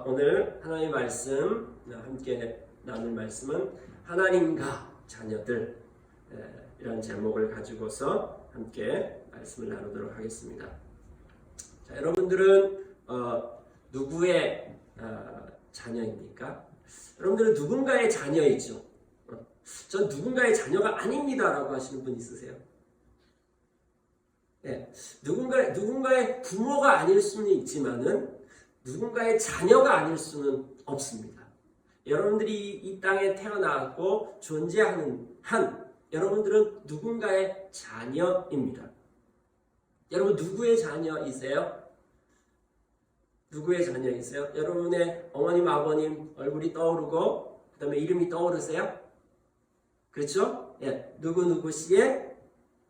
오늘 하나님의 말씀 함께 나눌 말씀은 하나님과 자녀들 이런 제목을 가지고서 함께 말씀을 나누도록 하겠습니다. 자, 여러분들은 누구의 자녀입니까? 여러분들은 누군가의 자녀이죠. 전 누군가의 자녀가 아닙니다라고 하시는 분 있으세요? 네, 누군가의 부모가 아닐 수는 있지만은 누군가의 자녀가 아닐 수는 없습니다. 여러분들이 이 땅에 태어나고 존재하는 한 여러분들은 누군가의 자녀입니다. 여러분 누구의 자녀이세요? 누구의 자녀이세요? 여러분의 어머님, 아버님 얼굴이 떠오르고 그 다음에 이름이 떠오르세요? 그렇죠? 예, 누구 씨의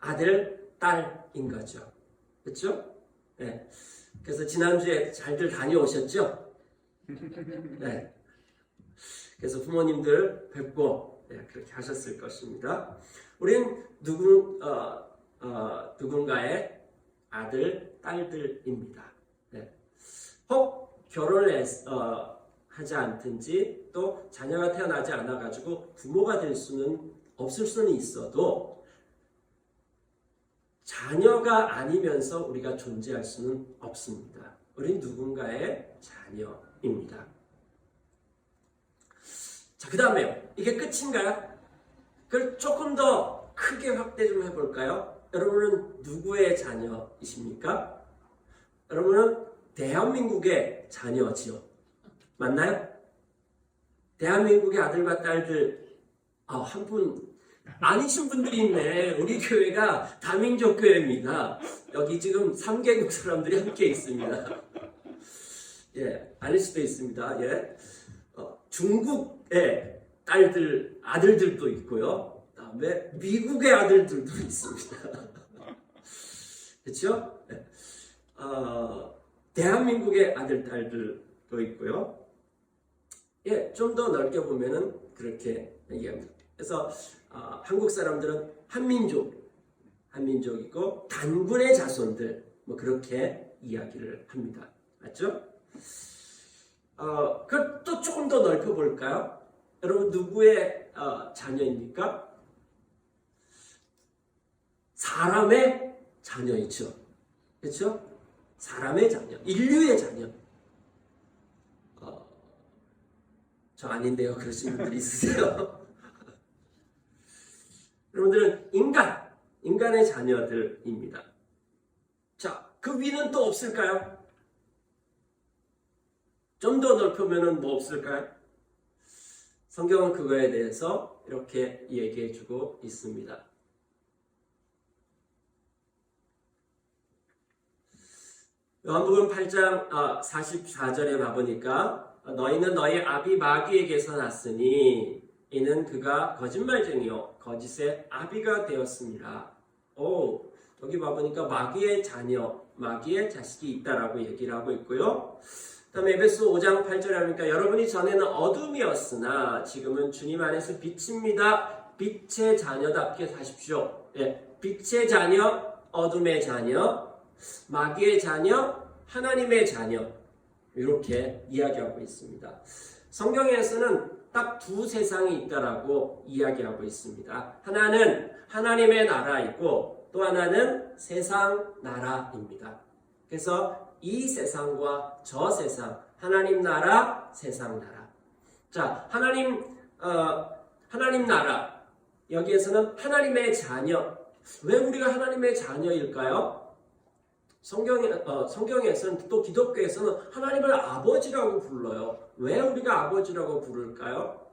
아들, 딸인 거죠. 그렇죠? 예. 그래서 지난주에 잘들 다녀오셨죠? 네. 그래서 부모님들 뵙고 그렇게 하셨을 것입니다. 우린 누군가의 아들, 딸들입니다. 네. 혹 결혼을 하지 않든지 또 자녀가 태어나지 않아가지고 부모가 될 수는 없을 수는 있어도 자녀가 아니면서 우리가 존재할 수는 없습니다. 우린 누군가의 자녀입니다. 자, 그 다음에요. 이게 끝인가요? 그걸 조금 더 크게 확대 좀 해볼까요? 여러분은 누구의 자녀이십니까? 여러분은 대한민국의 자녀지요. 맞나요? 대한민국의 아들과 딸들 한 분 아니신 분들이 있네. 우리 교회가 다민족 교회입니다. 여기 지금 3개국 사람들이 함께 있습니다. 예, 아닐 수도 있습니다. 예, 중국의 딸들, 아들들도 있고요. 그다음에 미국의 아들들도 있습니다. 그렇죠? 예. 대한민국의 아들, 딸들도 있고요. 예, 좀 더 넓게 보면은 그렇게 얘기합니다. 그래서 한국 사람들은 한민족이고 단군의 자손들 뭐 그렇게 이야기를 합니다. 맞죠? 그걸 또 조금 더 넓혀 볼까요? 여러분 누구의 자녀입니까? 사람의 자녀이죠. 그렇죠? 사람의 자녀, 인류의 자녀. 저 아닌데요. 그러신 분들이 있으세요? 여러분들은 인간의 자녀들입니다. 자, 그 위는 또 없을까요? 좀 더 넓히면은 뭐 없을까요? 성경은 그거에 대해서 이렇게 얘기해주고 있습니다. 요한복음 8장 44절에 봐보니까 너희는 너희 아비 마귀에게서 났으니 이는 그가 거짓말쟁이요 거짓의 아비가 되었습니다. 여기 봐보니까 마귀의 자녀, 마귀의 자식이 있다라고 얘기를 하고 있고요. 그 다음에 에베소 5장 8절에 하니까 여러분이 전에는 어둠이었으나 지금은 주님 안에서 빛입니다. 빛의 자녀답게 사십시오. 예, 빛의 자녀, 어둠의 자녀, 마귀의 자녀, 하나님의 자녀 이렇게 이야기하고 있습니다. 성경에서는 딱 두 세상이 있다라고 이야기하고 있습니다. 하나는 하나님의 나라이고 또 하나는 세상 나라입니다. 그래서 이 세상과 저 세상, 하나님 나라, 세상 나라. 자, 하나님 나라 여기에서는 하나님의 자녀. 왜 우리가 하나님의 자녀일까요? 성경에서는 또 기독교에서는 하나님을 아버지라고 불러요. 왜 우리가 아버지라고 부를까요?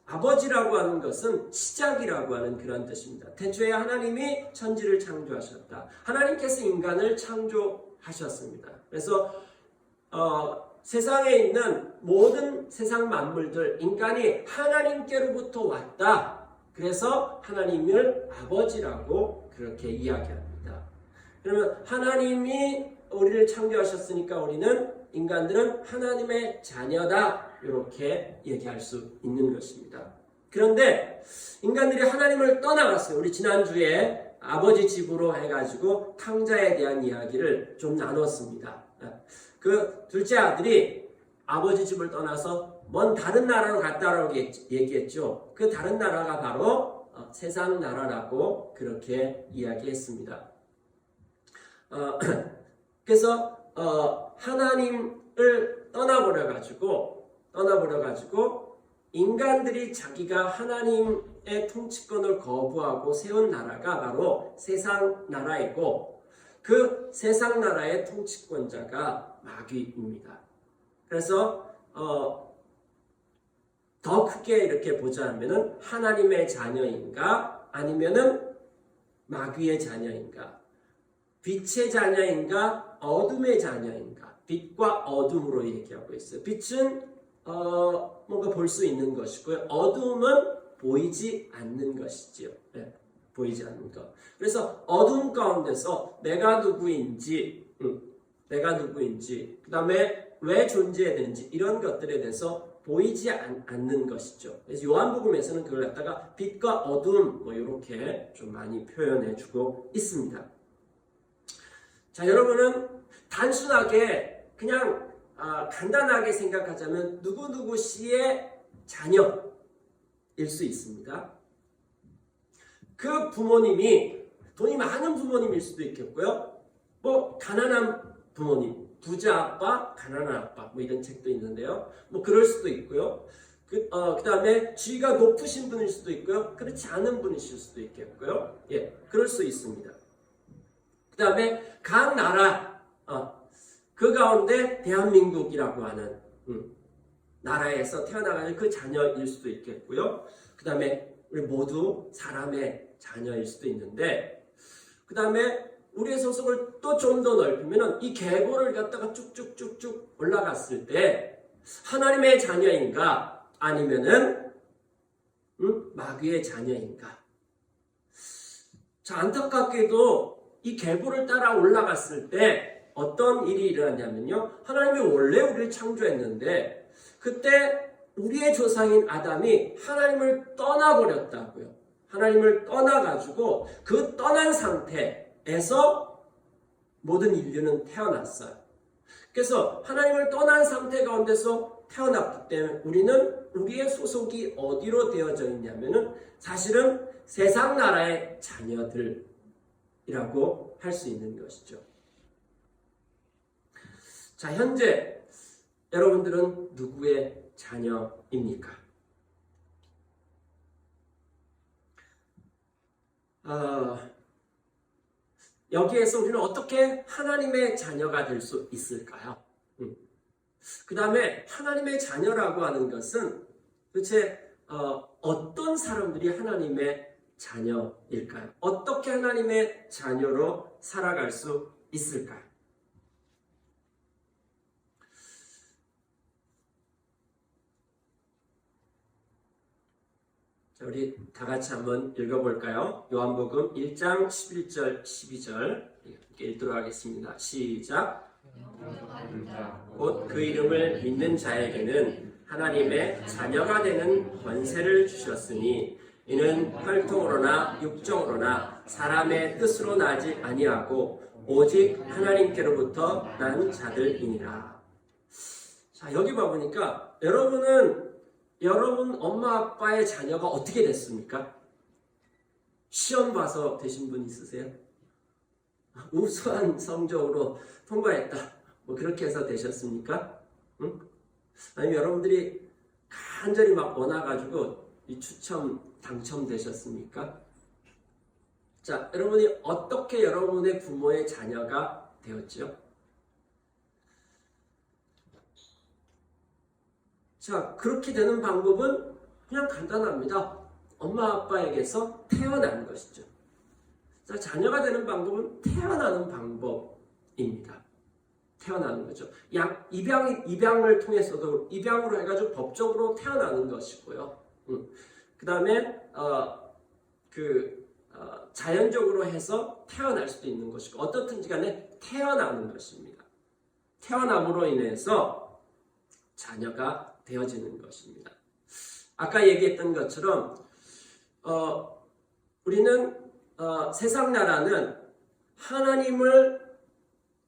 아버지라고 하는 것은 시작이라고 하는 그런 뜻입니다. 태초에 하나님이 천지를 창조하셨다. 하나님께서 인간을 창조하셨습니다. 그래서 세상에 있는 모든 세상 만물들, 인간이 하나님께로부터 왔다. 그래서 하나님을 아버지라고 그렇게 이야기합니다. 그러면 하나님이 우리를 창조하셨으니까 우리는 인간들은 하나님의 자녀다 이렇게 얘기할 수 있는 것입니다. 그런데 인간들이 하나님을 떠나갔어요. 우리 지난주에 아버지 집으로 해가지고 탕자에 대한 이야기를 좀 나눴습니다. 그 둘째 아들이 아버지 집을 떠나서 먼 다른 나라로 갔다라고 얘기했죠. 그 다른 나라가 바로 세상 나라라고 그렇게 이야기했습니다. 그래서 하나님을 떠나버려가지고 인간들이 자기가 하나님의 통치권을 거부하고 세운 나라가 바로 세상 나라이고 그 세상 나라의 통치권자가 마귀입니다. 그래서 더 크게 이렇게 보자면은 하나님의 자녀인가 아니면은 마귀의 자녀인가, 빛의 자녀인가 어둠의 자녀인가. 빛과 어둠으로 얘기하고 있어요. 빛은 뭔가 볼 수 있는 것이고요. 어둠은 보이지 않는 것이지요. 네, 보이지 않는 것. 그래서 어둠 가운데서 내가 누구인지, 그 다음에 왜 존재해야 되는지 이런 것들에 대해서 보이지 않는 것이죠. 그래서 요한복음에서는 그걸 갖다가 빛과 어둠 이렇게 좀 많이 표현해주고 있습니다. 자, 여러분은 단순하게 그냥 간단하게 생각하자면 누구누구 씨의 자녀일 수 있습니다. 그 부모님이 돈이 많은 부모님일 수도 있겠고요. 뭐 가난한 부모님, 부자 아빠, 가난한 아빠 뭐 이런 책도 있는데요. 뭐 그럴 수도 있고요. 그 다음에 지위가 높으신 분일 수도 있고요. 그렇지 않은 분이실 수도 있겠고요. 예, 그럴 수 있습니다. 그 다음에 각 나라 그 가운데 대한민국이라고 하는 나라에서 태어나가지고 그 자녀일 수도 있겠고요. 그 다음에 우리 모두 사람의 자녀일 수도 있는데, 그 다음에 우리의 소속을 또 좀 더 넓히면 이 계보를 갖다가 쭉쭉쭉쭉 올라갔을 때 하나님의 자녀인가 아니면은 마귀의 자녀인가. 자, 안타깝게도 이 계보를 따라 올라갔을 때 어떤 일이 일어났냐면요, 하나님이 원래 우리를 창조했는데 그때 우리의 조상인 아담이 하나님을 떠나버렸다고요. 하나님을 떠나가지고 그 떠난 상태에서 모든 인류는 태어났어요. 그래서 하나님을 떠난 상태 가운데서 태어났기 때문에 우리는 우리의 소속이 어디로 되어져 있냐면은 사실은 세상 나라의 자녀들이라고 할 수 있는 것이죠. 자, 현재 여러분들은 누구의 자녀입니까? 여기에서 우리는 어떻게 하나님의 자녀가 될 수 있을까요? 그 다음에 하나님의 자녀라고 하는 것은 도대체 어떤 사람들이 하나님의 자녀일까요? 어떻게 하나님의 자녀로 살아갈 수 있을까요? 자, 우리 다 같이 한번 읽어볼까요? 요한복음 1장 11절 12절 이렇게 읽도록 하겠습니다. 시작. 곧 그 이름을 믿는 자에게는 하나님의 자녀가 되는 권세를 주셨으니 이는 혈통으로나 육정으로나 사람의 뜻으로 나지 아니하고 오직 하나님께로부터 난 자들이니라. 자, 여기 봐보니까 여러분 엄마 아빠의 자녀가 어떻게 됐습니까? 시험 봐서 되신 분 있으세요? 우수한 성적으로 통과했다. 뭐 그렇게 해서 되셨습니까? 응? 아니면 여러분들이 간절히 막 원해가지고 이 당첨되셨습니까? 자, 여러분이 어떻게 여러분의 부모의 자녀가 되었죠? 자, 그렇게 되는 방법은 그냥 간단합니다. 엄마 아빠에게서 태어나는 것이죠. 자, 자녀가 되는 방법은 태어나는 방법입니다. 태어나는 거죠. 입양을 통해서도 입양으로 해가지고 법적으로 태어나는 것이고요. 그 다음에 자연적으로 해서 태어날 수도 있는 것이고 어떻든지 간에 태어나는 것입니다. 태어남으로 인해서 자녀가 되어지는 것입니다. 아까 얘기했던 것처럼 우리는 세상 나라는 하나님을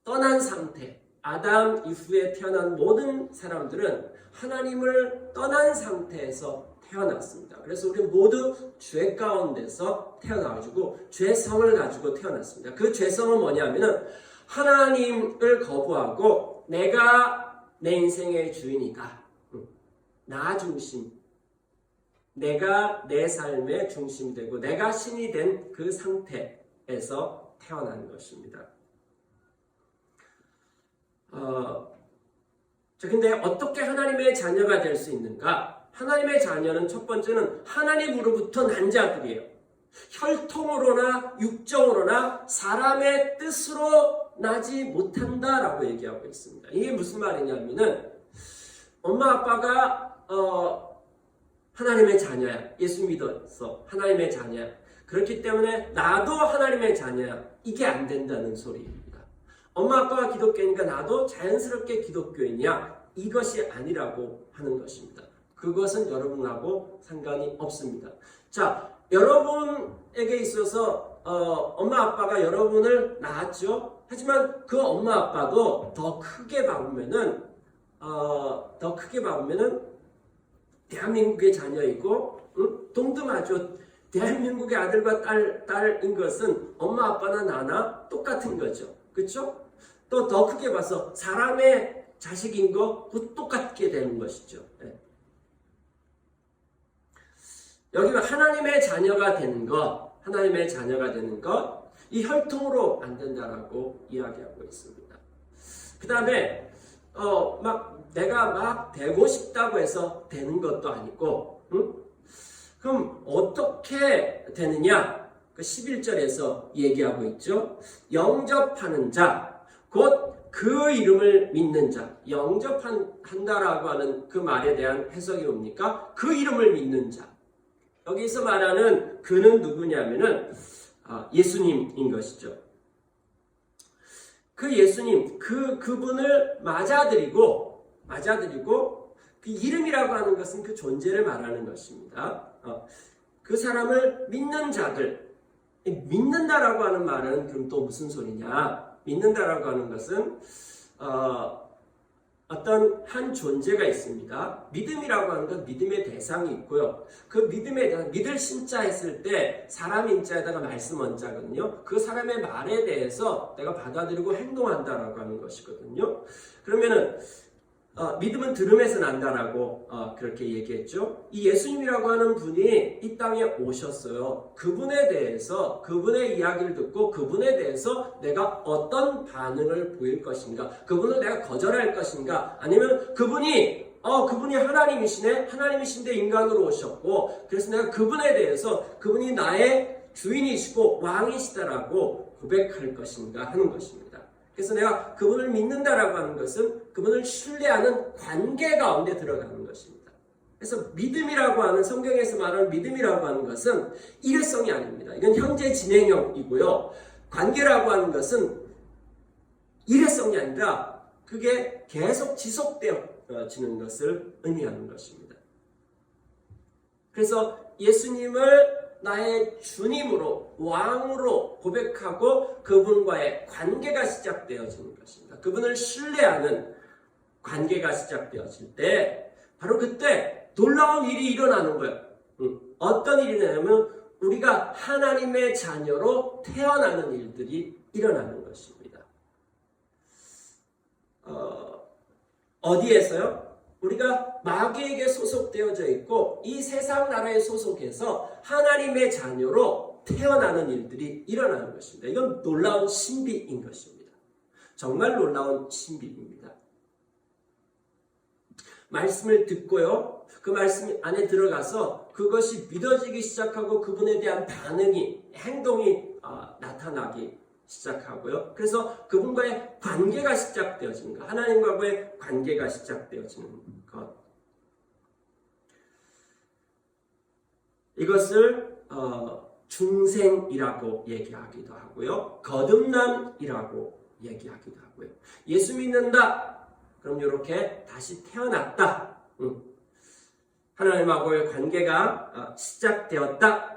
떠난 상태 아담 이후에 태어난 모든 사람들은 하나님을 떠난 상태에서 태어났습니다. 그래서 우리 모두 죄 가운데서 태어나가지고 죄성을 가지고 태어났습니다. 그 죄성은 뭐냐면은 하나님을 거부하고 내가 내 인생의 주인이다. 나 중심. 내가 내 삶의 중심이 되고 내가 신이 된 그 상태에서 태어난 것입니다. 근데 어떻게 하나님의 자녀가 될 수 있는가? 하나님의 자녀는 첫 번째는 하나님으로부터 난 자들이에요. 혈통으로나 육정으로나 사람의 뜻으로 나지 못한다라고 얘기하고 있습니다. 이게 무슨 말이냐면은 엄마 아빠가 하나님의 자녀야. 예수 믿어서 하나님의 자녀야. 그렇기 때문에 나도 하나님의 자녀야. 이게 안 된다는 소리입니다. 엄마 아빠가 기독교니까 나도 자연스럽게 기독교인이야. 이것이 아니라고 하는 것입니다. 그것은 여러분하고 상관이 없습니다. 자, 여러분에게 있어서 엄마 아빠가 여러분을 낳았죠. 하지만 그 엄마 아빠도 더 크게 봐보면은 대한민국의 자녀이고, 동등하죠. 대한민국의 아들과 딸인 것은 엄마 아빠나 나나 똑같은 거죠. 그렇죠? 또 더 크게 봐서 사람의 자식인 거 똑같게 되는 것이죠. 네. 여기가 하나님의 자녀가 되는 것, 이 혈통으로 안 된다라고 이야기하고 있습니다. 그 다음에 내가 막 되고 싶다고 해서 되는 것도 아니고, 그럼 어떻게 되느냐? 그 11절에서 얘기하고 있죠. 영접하는 자, 곧 그 이름을 믿는 자. 영접한다라고 하는 그 말에 대한 해석이 뭡니까? 그 이름을 믿는 자. 여기서 말하는 그는 누구냐면은 예수님인 것이죠. 그 예수님, 그분을 맞아들이고 그 이름이라고 하는 것은 그 존재를 말하는 것입니다. 그 사람을 믿는 자들, 믿는다라고 하는 말은 그럼 또 무슨 소리냐? 믿는다라고 하는 것은 어떤 한 존재가 있습니다. 믿음이라고 하는 건 믿음의 대상이 있고요. 그 믿음에 대한 믿을 신자 했을 때 사람 인자에다가 말씀 원자거든요. 그 사람의 말에 대해서 내가 받아들이고 행동한다라고 하는 것이거든요. 그러면은 믿음은 들음에서 난다라고 그렇게 얘기했죠. 이 예수님이라고 하는 분이 이 땅에 오셨어요. 그분에 대해서 그분의 이야기를 듣고 그분에 대해서 내가 어떤 반응을 보일 것인가, 그분을 내가 거절할 것인가, 아니면 그분이 하나님이신데 인간으로 오셨고 그래서 내가 그분에 대해서 그분이 나의 주인이시고 왕이시다라고 고백할 것인가 하는 것입니다. 그래서 내가 그분을 믿는다라고 하는 것은 그분을 신뢰하는 관계 가운데 들어가는 것입니다. 그래서 믿음이라고 하는, 성경에서 말하는 믿음이라고 하는 것은 일회성이 아닙니다. 이건 현재 진행형이고요. 관계라고 하는 것은 일회성이 아니라 그게 계속 지속되어지는 것을 의미하는 것입니다. 그래서 예수님을 나의 주님으로, 왕으로 고백하고 그분과의 관계가 시작되어지는 것입니다. 그분을 신뢰하는 관계가 시작되어질 때 바로 그때 놀라운 일이 일어나는 거예요. 어떤 일이 일어나냐면 우리가 하나님의 자녀로 태어나는 일들이 일어나는 것입니다. 어디에서요? 우리가 마귀에게 소속되어져 있고 이 세상 나라에 소속해서 하나님의 자녀로 태어나는 일들이 일어나는 것입니다. 이건 놀라운 신비인 것입니다. 정말 놀라운 신비입니다. 말씀을 듣고요. 그 말씀 안에 들어가서 그것이 믿어지기 시작하고 그분에 대한 반응이, 행동이 나타나기 시작하고요. 그래서 그분과의 관계가 시작되어지는 것, 하나님과의 관계가 시작되어지는 것. 이것을 중생이라고 얘기하기도 하고요. 거듭남이라고 얘기하기도 하고요. 예수 믿는다. 그럼 이렇게 다시 태어났다. 하나님하고의 관계가 시작되었다.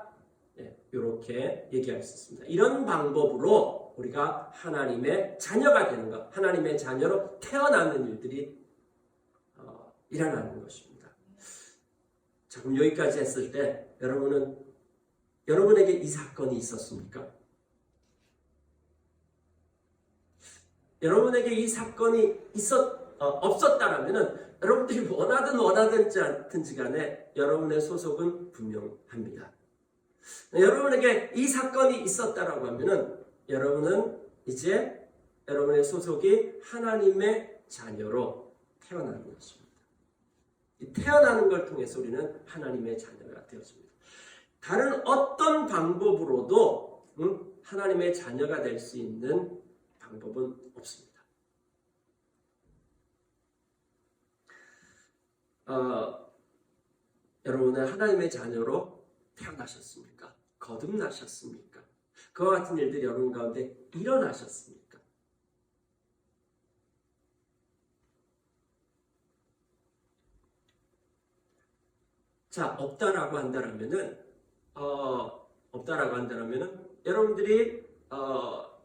이렇게 얘기할 수 있습니다. 이런 방법으로 우리가 하나님의 자녀가 되는 것, 하나님의 자녀로 태어나는 일들이 일어나는 것입니다. 자, 그럼 여기까지 했을 때 여러분에게 이 사건이 있었습니까? 여러분에게 이 사건이 없었다라면은 여러분들이 원하든지 않든지 간에 여러분의 소속은 분명합니다. 여러분에게 이 사건이 있었다라고 하면은 여러분은 이제 여러분의 소속이 하나님의 자녀로 태어나는 것입니다. 이 태어나는 걸 통해서 우리는 하나님의 자녀가 되었습니다. 다른 어떤 방법으로도 하나님의 자녀가 될 수 있는 방법은 없습니다. 여러분은 하나님의 자녀로 태어나셨습니까? 거듭나셨습니까? 그와 같은 일들이 여러분 가운데 일어나셨습니까? 자, 없다라고 한다면은 여러분들이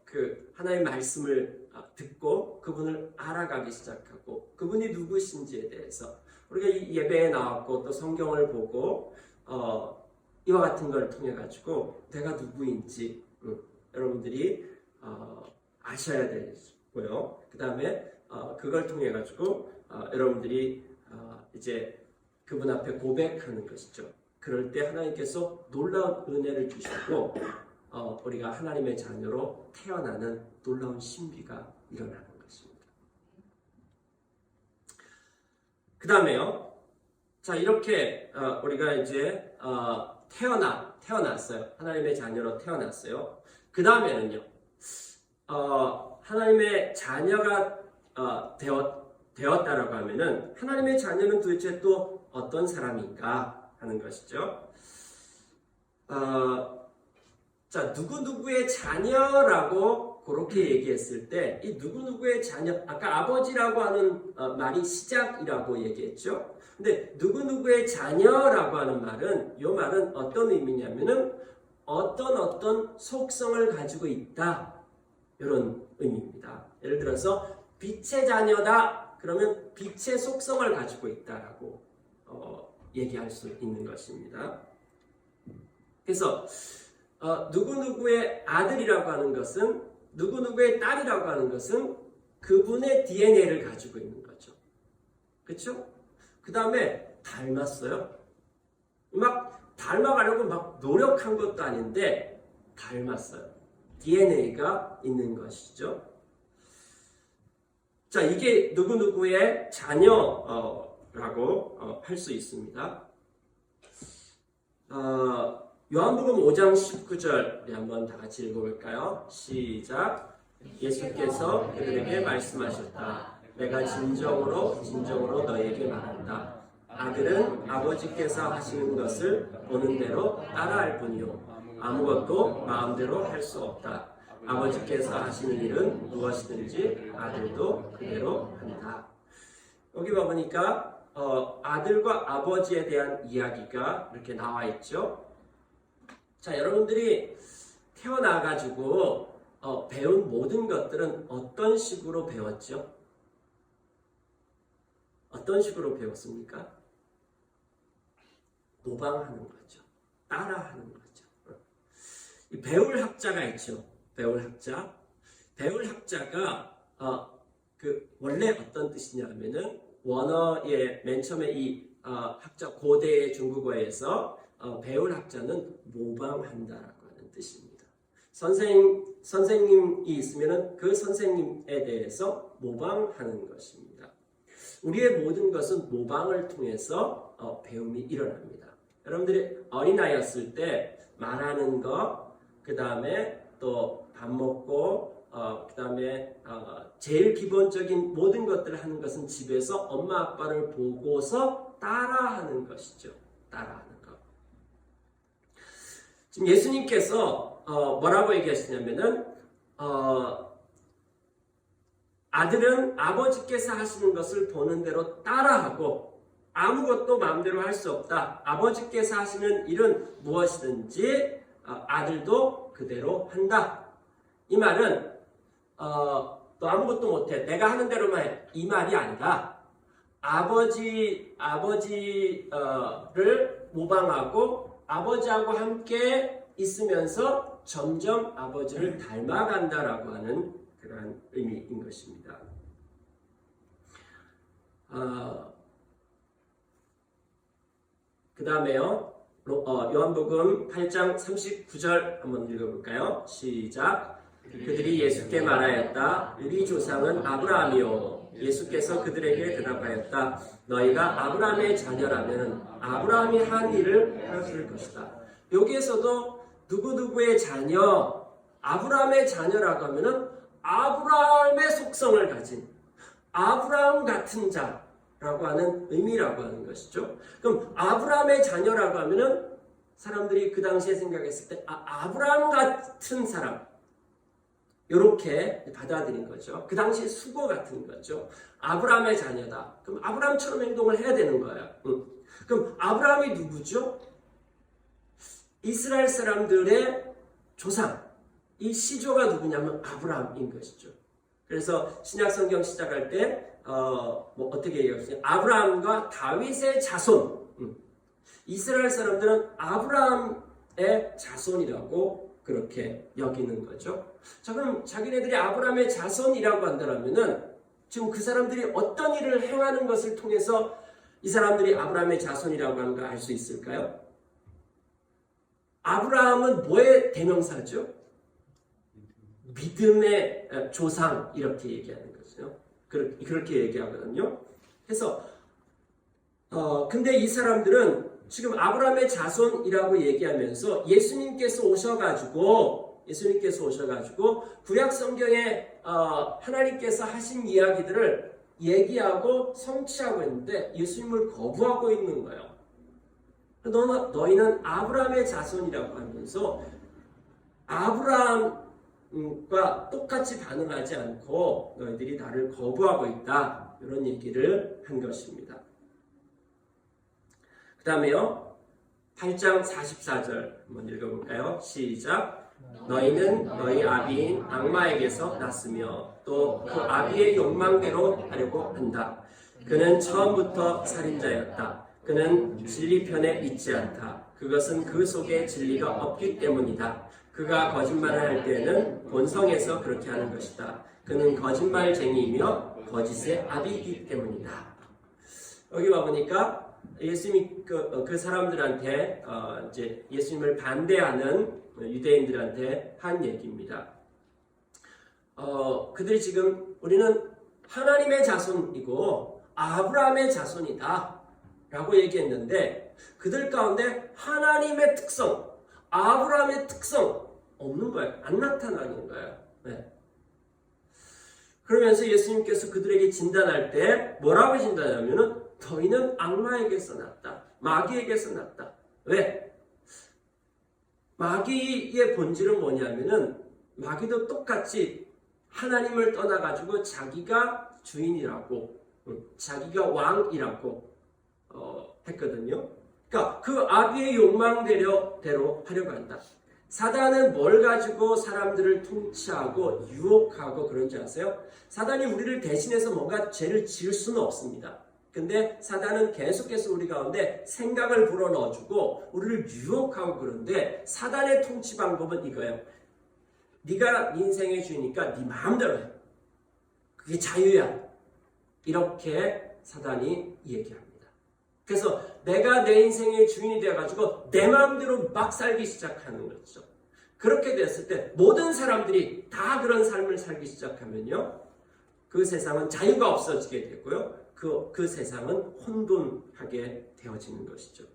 그 하나님의 말씀을 듣고 그분을 알아가기 시작하고 그분이 누구신지에 대해서 우리가 이 예배에 나왔고 또 성경을 보고 이와 같은 걸 통해 가지고 내가 누구인지 여러분들이 아셔야 되고요. 그 다음에 그걸 통해 가지고 여러분들이 이제 그분 앞에 고백하는 것이죠. 그럴 때 하나님께서 놀라운 은혜를 주시고 우리가 하나님의 자녀로 태어나는 놀라운 신비가 일어나는 것입니다. 그 다음에요. 자, 이렇게 우리가 이제 태어났어요. 하나님의 자녀로 태어났어요. 그 다음에는요. 하나님의 자녀가 되었다라고 하면은 하나님의 자녀는 도대체 또 어떤 사람인가 하는 것이죠. 자, 누구누구의 자녀라고 그렇게 얘기했을 때 이 누구누구의 자녀, 아까 아버지라고 하는 말이 시작이라고 얘기했죠. 근데 누구누구의 자녀라고 하는 말은 이 말은 어떤 의미냐면은 어떤 속성을 가지고 있다 이런 의미입니다. 예를 들어서 빛의 자녀다 그러면 빛의 속성을 가지고 있다라고 얘기할 수 있는 것입니다. 그래서 누구누구의 아들이라고 하는 것은 누구누구의 딸이라고 하는 것은 그분의 DNA를 가지고 있는 거죠. 그렇죠? 그 다음에 닮았어요. 막 닮아가려고 막 노력한 것도 아닌데 닮았어요. DNA가 있는 것이죠. 자, 이게 누구누구의 자녀라고 할 수 있습니다. 요한복음 5장 19절 우리 한번 다 같이 읽어볼까요? 시작. 예수께서 그들에게 말씀하셨다. 내가 진정으로 너희에게 말한다. 아들은 아버지께서 하시는 것을 보는 대로 따라할 뿐이요 아무것도 마음대로 할 수 없다. 아버지께서 하시는 일은 무엇이든지 아들도 그대로 한다. 여기 보니까 아들과 아버지에 대한 이야기가 이렇게 나와 있죠. 자, 여러분들이 태어나가지고 배운 모든 것들은 어떤 식으로 배웠죠? 어떤 식으로 배웠습니까? 모방하는 거죠. 따라하는 거죠. 이 배울 학자가 있죠. 배울 학자. 배울 학자가 원래 어떤 뜻이냐면은 원어의 맨 처음에 이 학자 고대 중국어에서 배울 학자는 모방한다라고 하는 뜻입니다. 선생님이 있으면은 그 선생님에 대해서 모방하는 것입니다. 우리의 모든 것은 모방을 통해서 배움이 일어납니다. 여러분들이 어린아이였을 때 말하는 거, 그 다음에 또 밥 먹고, 그 다음에 제일 기본적인 모든 것들을 하는 것은 집에서 엄마 아빠를 보고서 따라하는 것이죠. 따라하는 것. 지금 예수님께서 뭐라고 얘기하시냐면은 아들은 아버지께서 하시는 것을 보는 대로 따라하고 아무것도 마음대로 할 수 없다. 아버지께서 하시는 일은 무엇이든지 아들도 그대로 한다. 이 말은 너 아무것도 못해. 내가 하는 대로만 해. 이 말이 아니라 아버지를 모방하고 아버지하고 함께 있으면서 점점 아버지를 닮아간다라고 하는 그러한 의미인 것입니다. 그 다음에요. 요한복음 8장 39절 한번 읽어볼까요? 시작. 그들이 예수께 말하였다. 우리 조상은 아브라함이요. 예수께서 그들에게 대답하였다. 너희가 아브라함의 자녀라면 아브라함이 한 일을 하실 것이다. 여기에서도 누구누구의 자녀, 아브라함의 자녀라고 하면은 아브라함의 속성을 가진 아브라함 같은 자라고 하는 의미라고 하는 것이죠. 그럼 아브라함의 자녀라고 하면은 사람들이 그 당시에 생각했을 때 아브라함 같은 사람 이렇게 받아들인 거죠. 그 당시에 수고 같은 거죠. 아브라함의 자녀다. 그럼 아브라함처럼 행동을 해야 되는 거예요. 그럼 아브라함이 누구죠? 이스라엘 사람들의 조상. 이 시조가 누구냐면 아브라함인 것이죠. 그래서 신약 성경 시작할 때 어떻게 얘기하겠어요? 아브라함과 다윗의 자손. 이스라엘 사람들은 아브라함의 자손이라고 그렇게 여기는 거죠. 자, 그럼 자기네들이 아브라함의 자손이라고 한다면은 지금 그 사람들이 어떤 일을 행하는 것을 통해서 이 사람들이 아브라함의 자손이라고 하는 걸 알 수 있을까요? 아브라함은 뭐의 대명사죠? 믿음의 조상 이렇게 얘기하는 거죠. 그렇게 얘기하거든요. 그래서 근데 이 사람들은 지금 아브라함의 자손이라고 얘기하면서 예수님께서 오셔가지고 구약 성경에 하나님께서 하신 이야기들을 얘기하고 성취하고 있는데 예수님을 거부하고 있는 거예요. 너희는 아브라함의 자손이라고 하면서 아브라함과 똑같이 반응하지 않고 너희들이 나를 거부하고 있다. 이런 얘기를 한 것입니다. 그 다음에요. 8장 44절 한번 읽어볼까요? 시작. 너희는 너희 아비인 악마에게서 났으며 또 그 아비의 욕망대로 하려고 한다. 그는 처음부터 살인자였다. 그는 진리 편에 있지 않다. 그것은 그 속에 진리가 없기 때문이다. 그가 거짓말을 할 때에는 본성에서 그렇게 하는 것이다. 그는 거짓말쟁이이며 거짓의 아비이기 때문이다. 여기 와보니까 예수님이 그 사람들한테 이제 예수님을 반대하는 유대인들한테 한 얘기입니다. 그들이 지금 우리는 하나님의 자손이고 아브라함의 자손이다 라고 얘기했는데 그들 가운데 하나님의 특성, 아브라함의 특성 없는 거예요. 안 나타나는 거예요. 네. 그러면서 예수님께서 그들에게 진단할 때 뭐라고 진단하냐면은 너희는 악마에게서 났다. 마귀에게서 났다. 왜? 마귀의 본질은 뭐냐면은 마귀도 똑같이 하나님을 떠나가지고 자기가 주인이라고 자기가 왕이라고 했거든요. 그러니까 그 아비의 욕망대로 하려고 한다. 사단은 뭘 가지고 사람들을 통치하고 유혹하고 그런지 아세요? 사단이 우리를 대신해서 뭔가 죄를 지을 수는 없습니다. 근데 사단은 계속해서 우리 가운데 생각을 불어넣어주고 우리를 유혹하고 그런데 사단의 통치 방법은 이거예요. 네가 네 인생의 주인이니까 네 마음대로 해. 그게 자유야. 이렇게 사단이 얘기합니다. 그래서 내가 내 인생의 주인이 되어가지고 내 마음대로 막 살기 시작하는 거죠. 그렇게 됐을 때 모든 사람들이 다 그런 삶을 살기 시작하면요. 그 세상은 자유가 없어지게 되고요. 그 세상은 혼돈하게 되어지는 것이죠.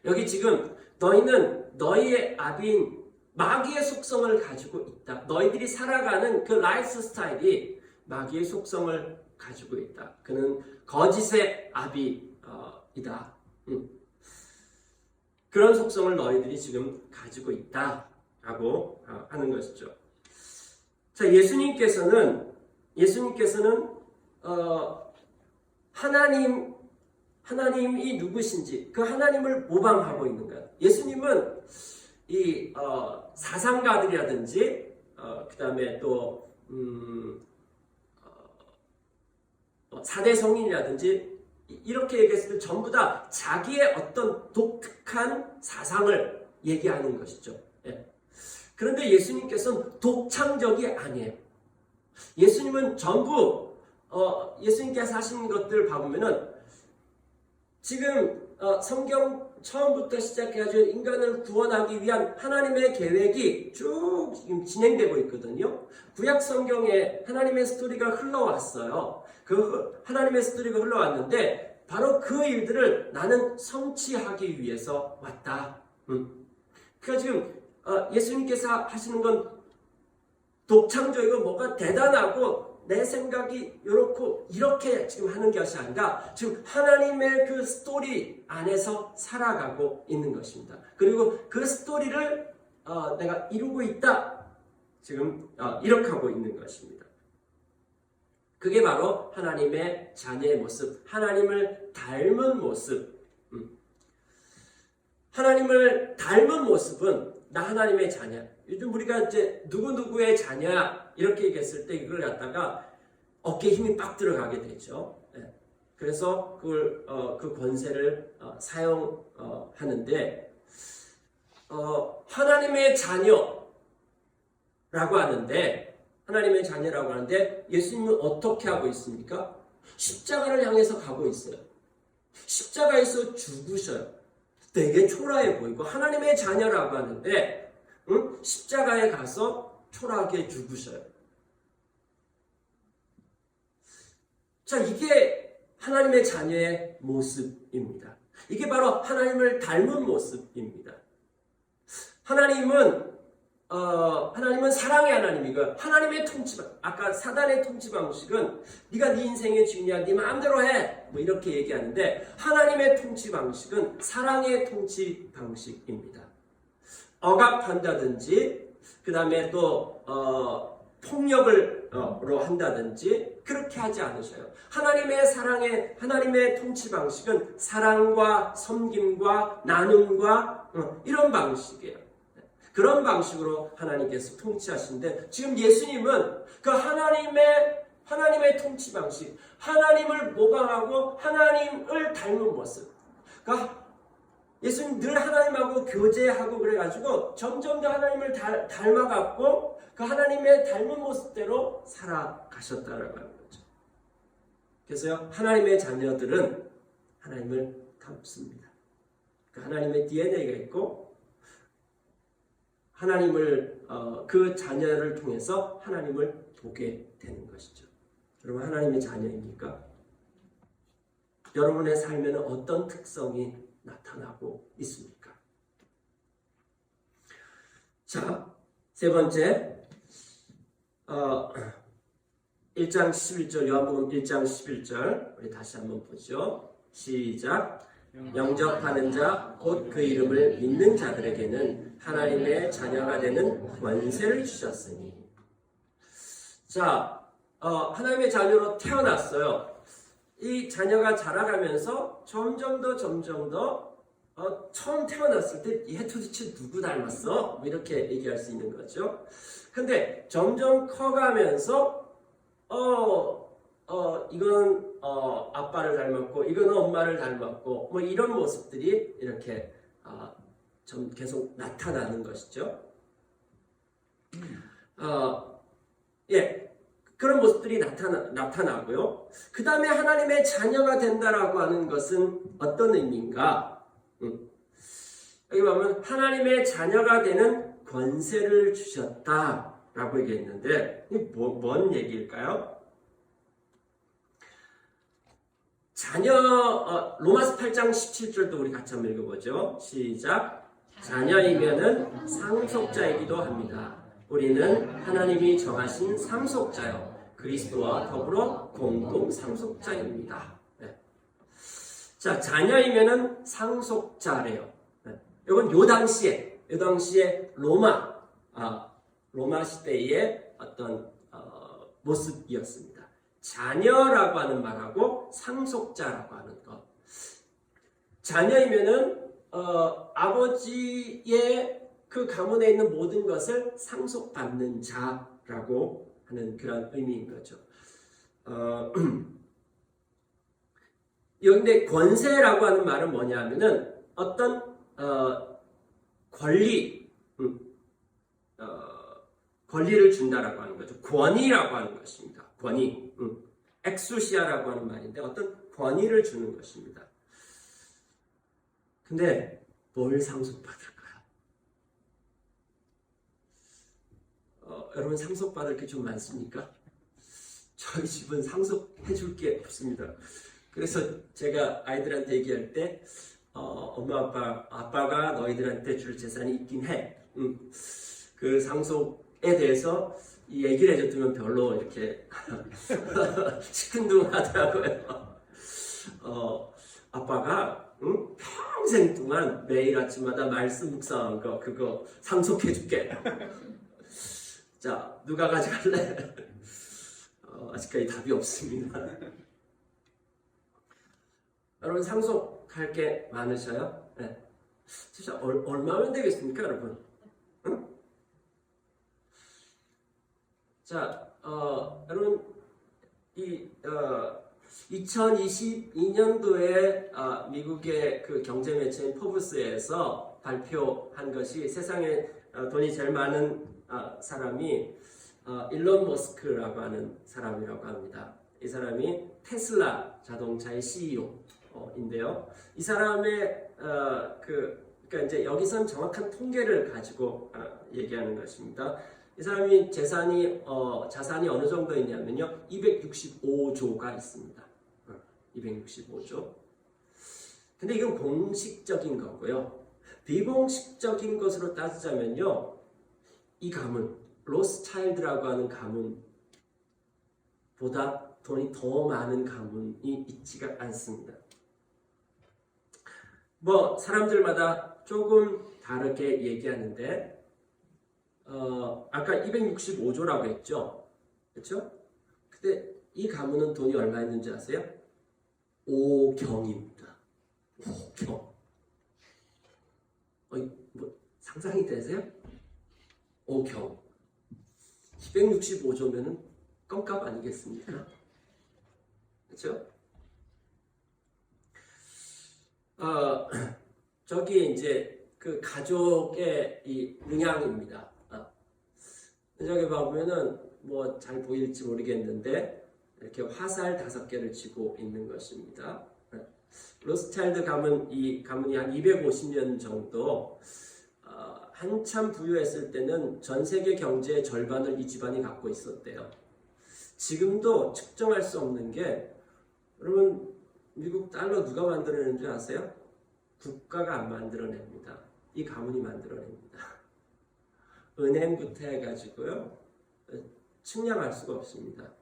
여기 지금 너희는 너희의 아비인 마귀의 속성을 가지고 있다. 너희들이 살아가는 그 라이프 스타일이 마귀의 속성을 가지고 있다. 그는 거짓의 아비이다. 그런 속성을 너희들이 지금 가지고 있다라고 하는 것이죠. 자, 예수님께서는 하나님이 누구신지 그 하나님을 모방하고 있는 거예요. 예수님은 이 사상가들이라든지 그다음에 또 사대 성인이라든지 이렇게 얘기했을 때 전부 다 자기의 어떤 독특한 사상을 얘기하는 것이죠. 예. 그런데 예수님께서는 독창적이 아니에요. 예수님은 전부 예수님께서 하신 것들을 봐보면은 지금 성경 처음부터 시작해가지고 인간을 구원하기 위한 하나님의 계획이 쭉 지금 진행되고 있거든요. 구약 성경에 하나님의 스토리가 흘러왔어요. 그 하나님의 스토리가 흘러왔는데 바로 그 일들을 나는 성취하기 위해서 왔다. 그러니까 지금 예수님께서 하시는 건 독창적이고 뭐가 대단하고 내 생각이 이렇게 지금 하는 것이 아니라 지금 하나님의 그 스토리 안에서 살아가고 있는 것입니다. 그리고 그 스토리를 내가 이루고 있다. 지금 이렇게 하고 있는 것입니다. 그게 바로 하나님의 자녀의 모습, 하나님을 닮은 모습. 하나님을 닮은 모습은 나 하나님의 자녀. 요즘 우리가 이제 누구누구의 자녀야 이렇게 얘기했을 때 이걸 갖다가 어깨에 힘이 빡 들어가게 되죠. 그래서 그걸 그 권세를 사용하는데 하나님의 자녀라고 하는데 예수님은 어떻게 하고 있습니까? 십자가를 향해서 가고 있어요. 십자가에서 죽으셔요. 되게 초라해 보이고 하나님의 자녀라고 하는데 십자가에 가서 초라하게 죽으셔요. 자, 이게 하나님의 자녀의 모습입니다. 이게 바로 하나님을 닮은 모습입니다. 하나님은 사랑의 하나님이고 하나님의 아까 사단의 통치 방식은 네가 네 인생의 주인이야, 네 마음대로 해, 뭐 이렇게 얘기하는데 하나님의 통치 방식은 사랑의 통치 방식입니다. 억압한다든지 그 다음에 또 폭력으로 한다든지 그렇게 하지 않으셔요. 하나님의 통치 방식은 사랑과 섬김과 나눔과 이런 방식이에요. 그런 방식으로 하나님께서 통치하시는데 지금 예수님은 그 하나님의 통치 방식, 하나님을 모방하고 하나님을 닮은 모습. 그러니까 예수님 늘 하나님하고 교제하고 그래가지고 점점 더 하나님을 닮아갖고 그 하나님의 닮은 모습대로 살아가셨다라고 하는 거죠. 그래서요, 하나님의 자녀들은 하나님을 닮습니다. 그 하나님의 DNA가 있고 하나님을 그 자녀를 통해서 하나님을 보게 되는 것이죠. 여러분 하나님의 자녀입니까? 여러분의 삶에는 어떤 특성이 나타나고 있습니까? 자, 세 번째 1장 11절 요한복음 1장 11절 우리 다시 한번 보죠. 시작. 영접하는 자 곧 그 이름을 믿는 자들에게는 하나님의 자녀가 되는 권세를 주셨으니. 자, 하나님의 자녀로 태어났어요. 이 자녀가 자라가면서 점점 더 처음 태어났을 때 얘 도대체 누구 닮았어? 뭐 이렇게 얘기할 수 있는 거죠. 근데 점점 커가면서 이건 아빠를 닮았고 이거는 엄마를 닮았고 뭐 이런 모습들이 이렇게 좀 계속 나타나는 것이죠. 그런 모습들이 나타나고요. 그 다음에 하나님의 자녀가 된다라고 하는 것은 어떤 의미인가? 여기 보면 하나님의 자녀가 되는 권세를 주셨다라고 얘기했는데 이게 뭔 얘기일까요? 로마서 8장 17절도 우리 같이 한번 읽어보죠. 시작. 자녀이면은 상속자이기도 합니다. 우리는 하나님이 정하신 상속자요 그리스도와 더불어 공동 상속자입니다. 네. 자, 자녀이면은 상속자래요. 네. 이건 요 당시에 로마 시대의 어떤 모습이었습니다. 자녀라고 하는 말하고 상속자라고 하는 것. 자녀이면은 아버지의 그 가문에 있는 모든 것을 상속받는 자라고 하는 그런 의미인 거죠. 여기데 권세라고 하는 말은 뭐냐면은 어떤 권리를 준다라고 하는 거죠. 권위라고 하는 것입니다. 권위. 엑수시아라고 하는 말인데 어떤 권위를 주는 것입니다. 근데 뭘 상속받을까요? 여러분 상속받을 게 좀 많습니까? 저희 집은 상속해줄 게 없습니다. 그래서 제가 아이들한테 얘기할 때 엄마 아빠가 너희들한테 줄 재산이 있긴 해. 그 상속에 대해서 이 얘기를 해줬으면 별로 이렇게 시큰둥하더라고요. 아빠가 평생 동안 매일 아침마다 말씀 묵상한 거 그거 상속해줄게. 자, 누가 가져갈래? 아직까지 답이 없습니다. 여러분 상속할 게 많으셔요? 네. 진짜 얼마면 되겠습니까, 여러분? 응? 자, 여러분 이 2022년도에 미국의 그 경제 매체인 포브스에서 발표한 것이 세상에 돈이 제일 많은 사람이 일론 머스크라고 하는 사람이라고 합니다. 이 사람이 테슬라 자동차의 CEO인데요. 이 사람의 그러니까 이제 여기선 정확한 통계를 가지고 얘기하는 것입니다. 이 사람이 자산이 어느 정도 있냐면요, 265조가 있습니다. 265조. 근데 이건 공식적인 거고요. 비공식적인 것으로 따지자면요, 이 가문 로스차일드라고 하는 가문보다 돈이 더 많은 가문이 있지가 않습니다. 뭐 사람들마다 조금 다르게 얘기하는데 아까 265조라고 했죠? 그렇죠? 근데 이 가문은 돈이 얼마 있는지 아세요? 5경입니다. 5경. 뭐 상상이 되세요? 5경. 265조면은 껌값 아니겠습니까? 그렇죠? 저기 이제 그 가족의 이 문양입니다. 저기 보면은 뭐 잘 보일지 모르겠는데 이렇게 화살 5개를 쥐고 있는 것입니다. 로스차일드 가문이 한 250년 정도 한참 부유했을 때는 전 세계 경제의 절반을 이 집안이 갖고 있었대요. 지금도 측정할 수 없는 게, 여러분 미국 달러 누가 만들어내는 줄 아세요? 국가가 안 만들어냅니다. 이 가문이 만들어냅니다. 은행부터 해가지고요, 측량할 수가 없습니다.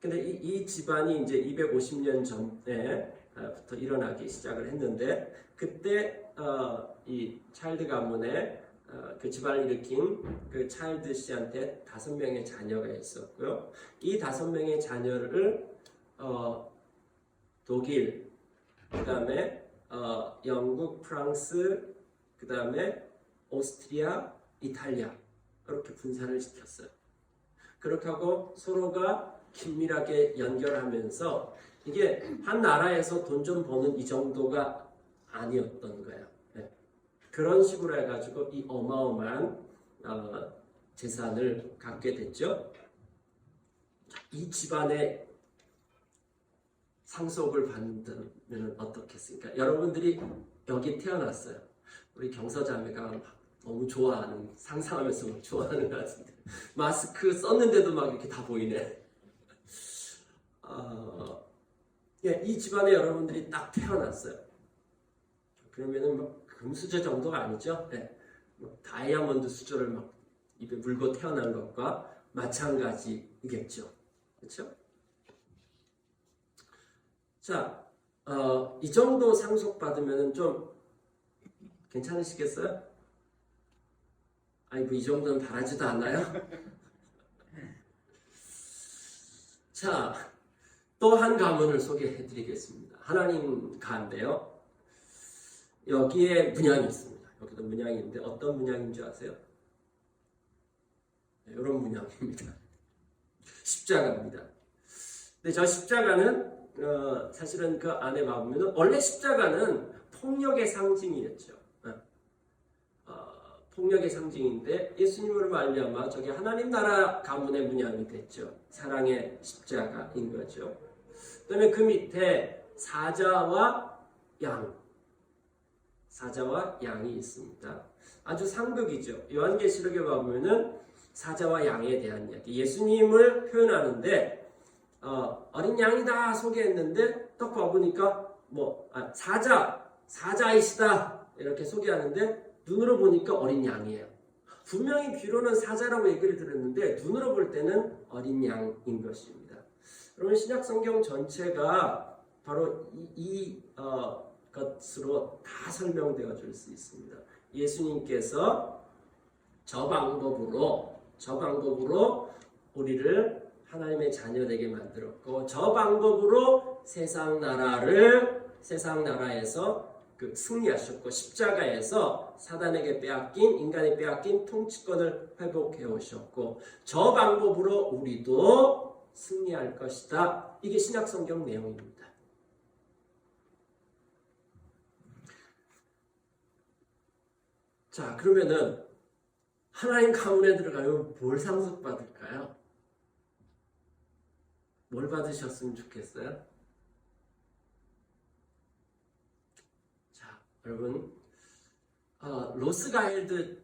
근데 이 집안이 이제 250년 전에부터 일어나기 시작을 했는데, 그때 이 차일드 가문의 그 집안을 일으킨 그 차일드 씨한테 5명의 자녀가 있었고요. 이 5명의 자녀를 독일, 그 다음에 영국, 프랑스, 그 다음에 오스트리아, 이탈리아 이렇게 분산을 시켰어요. 그렇게 하고 서로가 긴밀하게 연결하면서 이게 한 나라에서 돈 좀 버는 이 정도가 아니었던 거예요. 네. 그런 식으로 해가지고 이 어마어마한 재산을 갖게 됐죠. 이 집안의 상속을 받는다면 어떻겠습니까? 여러분들이 여기 태어났어요. 우리 경서자매가 너무 좋아하는, 상상하면서 막 좋아하는 것 같은데 마스크 썼는데도 막 이렇게 다 보이네. 이 집안에 여러분들이 딱 태어났어요. 그러면은 막 금수저 정도가 아니죠. 네. 다이아몬드 수저를 막 입에 물고 태어난 것과 마찬가지이겠죠. 그렇죠? 자, 이 정도 상속받으면 좀 괜찮으시겠어요? 아니 뭐 이 정도는 바라지도 않아요? 자, 또 한 가문을 소개해 드리겠습니다. 하나님 가인데요, 여기에 문양이 있습니다. 여기도 문양인데 어떤 문양인 줄 아세요? 이런 문양입니다. 십자가입니다. 근데 저 십자가는 사실은 그 안에 봐보면 원래 십자가는 폭력의 상징이었죠. 폭력의 상징인데 예수님으로 말미암아 저게 하나님 나라 가문의 문양이 됐죠. 사랑의 십자가인 거죠. 그다음에 그 밑에 사자와 양이 있습니다. 아주 상극이죠. 요한계시록에 보면은 사자와 양에 대한 이야기, 예수님을 표현하는데 어린 양이다 소개했는데 딱 봐보니까 사자이시다 이렇게 소개하는데 눈으로 보니까 어린 양이에요. 분명히 귀로는 사자라고 얘기를 들었는데 눈으로 볼 때는 어린 양인 것입니다. 그러면 신약 성경 전체가 바로 이 것으로 다 설명되어 줄 수 있습니다. 예수님께서 저 방법으로 우리를 하나님의 자녀되게 만들었고 저 방법으로 세상 나라에서 승리하셨고 십자가에서 사단에게 인간이 빼앗긴 통치권을 회복해 오셨고 저 방법으로 우리도 승리할 것이다. 이게 신약 성경 내용입니다. 자, 그러면은 하나님 가문에 들어가면 뭘 상속받을까요? 뭘 받으셨으면 좋겠어요? 자, 여러분, 로스차일드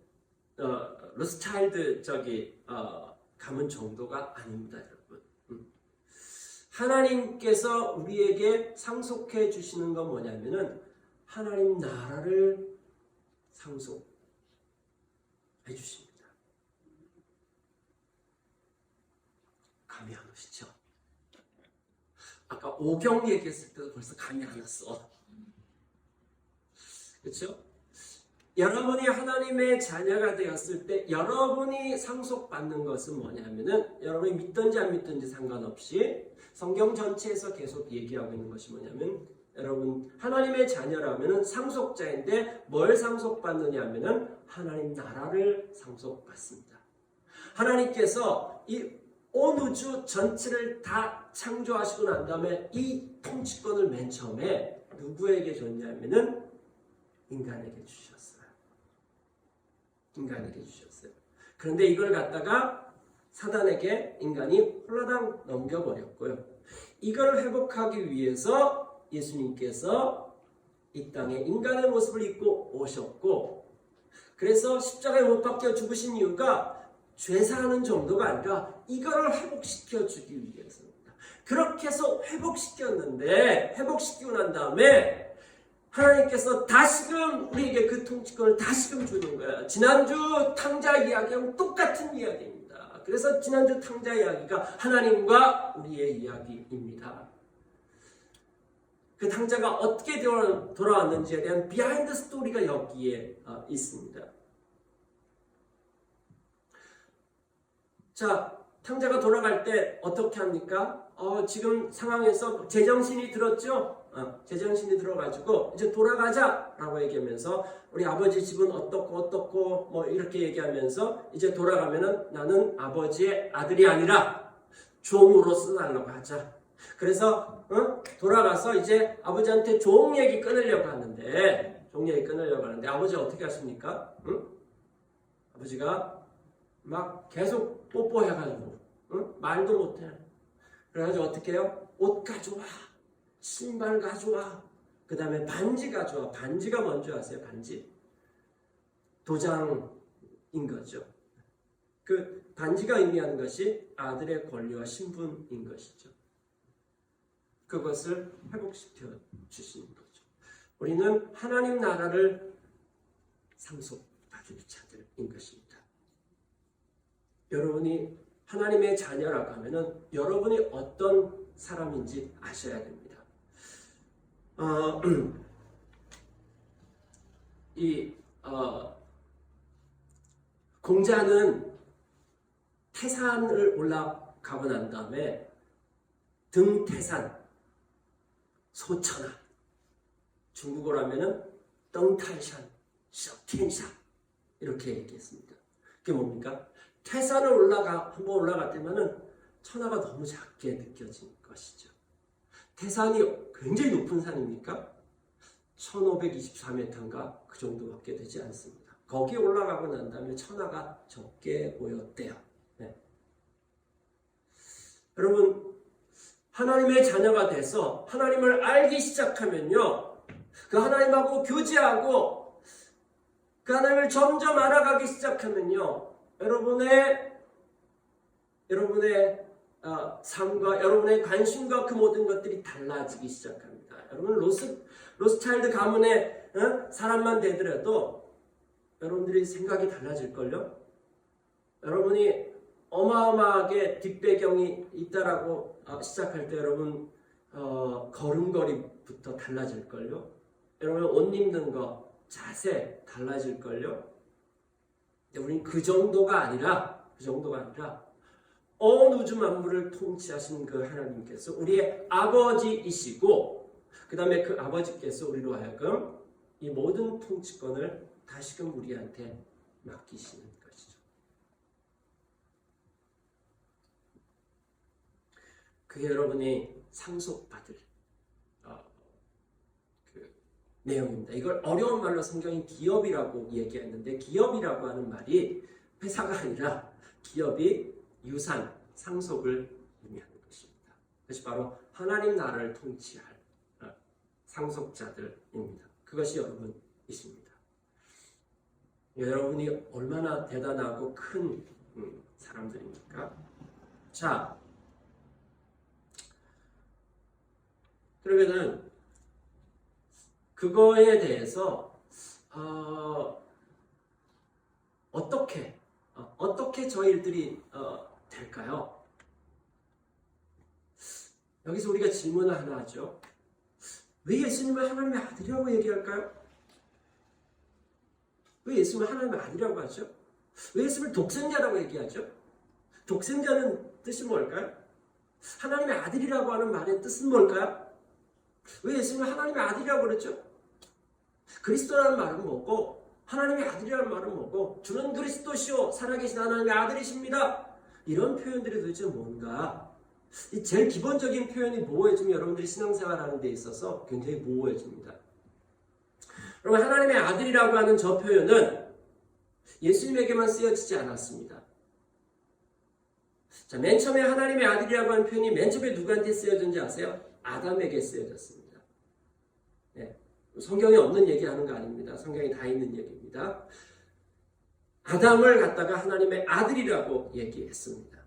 가문 정도가 아닙니다, 여러분. 하나님께서 우리에게 상속해 주시는 건 뭐냐면은 하나님 나라를 상속해 주십니다. 감이 안 오시죠? 아까 오경 얘기했을 때도 벌써 감이 안 왔어. 그렇죠? 여러분이 하나님의 자녀가 되었을 때 여러분이 상속받는 것은 뭐냐면은 여러분이 믿든지 안 믿든지 상관없이 성경 전체에서 계속 얘기하고 있는 것이 뭐냐면 여러분 하나님의 자녀라면은 상속자인데 뭘 상속받느냐 하면은 하나님 나라를 상속받습니다. 하나님께서 이 온 우주 전체를 다 창조하시고 난 다음에 이 통치권을 맨 처음에 누구에게 줬냐면은 인간에게 주셨어요. 그런데 이걸 갖다가 사단에게 인간이 홀라당 넘겨버렸고요. 이걸 회복하기 위해서 예수님께서 이 땅에 인간의 모습을 입고 오셨고, 그래서 십자가에 못 박혀 죽으신 이유가 죄사하는 정도가 아니라 이거를 회복시켜 주기 위해서입니다. 그렇게 해서 회복시키고 난 다음에 하나님께서 다시금 우리에게 그 통치권을 다시금 주는 거예요. 지난주 탕자 이야기랑 똑같은 이야기입니다. 그래서 지난주 탕자 이야기가 하나님과 우리의 이야기입니다. 그 탕자가 어떻게 돌아왔는지에 대한 비하인드 스토리가 여기에 있습니다. 자, 탕자가 돌아갈 때 어떻게 합니까? 지금 상황에서 제정신이 들었죠? 제정신이 들어가지고 이제 돌아가자라고 얘기하면서 우리 아버지 집은 어떻고 뭐 이렇게 얘기하면서 이제 돌아가면은 나는 아버지의 아들이 아니라 종으로서 살려고 하자. 그래서 돌아가서 이제 아버지한테 종 얘기 끊으려고 하는데 아버지가 어떻게 하십니까? 아버지가 막 계속 뽀뽀해가지고 말도 못해. 그래가지고 어떻게 해요? 옷 가져와, 신발 가져와, 그 다음에 반지 가져와. 반지가 뭔지 아세요? 반지? 도장인 거죠. 그 반지가 의미하는 것이 아들의 권리와 신분인 것이죠. 그것을 회복시켜 주시는 거죠. 우리는 하나님 나라를 상속받을 자들인 것입니다. 여러분이 하나님의 자녀라고 하면은 여러분이 어떤 사람인지 아셔야 됩니다. 공자는 태산을 올라가고 난 다음에 등태산, 소천하, 중국어로 하면은 덩탈산, 天下이렇게 얘기했습니다. 그게 뭡니까? 태산을 한번 올라갔다면은 천하가 너무 작게 느껴진 것이죠. 태산이 굉장히 높은 산입니까? 1524m인가 그 정도밖에 되지 않습니다. 거기에 올라가고 난 다음에 천하가 적게 보였대요. 네. 여러분, 하나님의 자녀가 돼서 하나님을 알기 시작하면요, 그 하나님하고 교제하고 그 하나님을 점점 알아가기 시작하면요, 여러분의 삶과 여러분의 관심과 그 모든 것들이 달라지기 시작합니다. 여러분, 로스차일드 가문의 사람만 되더라도 여러분들이 생각이 달라질걸요? 여러분이 어마어마하게 뒷배경이 있다라고 시작할 때 여러분 걸음걸이부터 달라질걸요? 여러분 옷 입는 거, 자세 달라질걸요? 우리는 그 정도가 아니라 온 우주 만물을 통치하신 그 하나님께서 우리의 아버지이시고 그 다음에 그 아버지께서 우리로 하여금 이 모든 통치권을 다시금 우리한테 맡기시는 것이죠. 그게 여러분이 상속받을 그 내용입니다. 이걸 어려운 말로 성경이 기업이라고 얘기했는데, 기업이라고 하는 말이 회사가 아니라 기업이 유산, 상속을 의미하는 것입니다. 그것이 바로 하나님 나라를 통치할 상속자들입니다. 그것이 여러분이십니다. 여러분이 얼마나 대단하고 큰 사람들입니까? 자, 그러면은 그거에 대해서 어떻게 저희들이 될까요? 여기서 우리가 질문을 하나 하죠. 왜 예수님을 하나님의 아들이라고 얘기할까요? 왜 예수님을 하나님의 아들이라고 하죠? 왜 예수님을 독생자라고 얘기하죠? 독생자는 뜻이 뭘까요? 하나님의 아들이라고 하는 말의 뜻은 뭘까요? 왜 예수님을 하나님의 아들이라고 그랬죠? 그리스도라는 말은 뭐고, 하나님의 아들이라는 말은 뭐고, 주는 그리스도시오, 살아계신 하나님의 아들이십니다. 이런 표현들이 도대체 뭔가? 이 제일 기본적인 표현이 모호해지면 여러분들이 신앙생활하는 데 있어서 굉장히 모호해집니다. 여러분, 하나님의 아들이라고 하는 저 표현은 예수님에게만 쓰여지지 않았습니다. 자, 맨 처음에 하나님의 아들이라고 하는 표현이 맨 처음에 누구한테 쓰여졌는지 아세요? 아담에게 쓰여졌습니다. 네. 성경에 없는 얘기하는 거 아닙니다. 성경에 다 있는 얘기입니다. 아담을 갖다가 하나님의 아들이라고 얘기했습니다.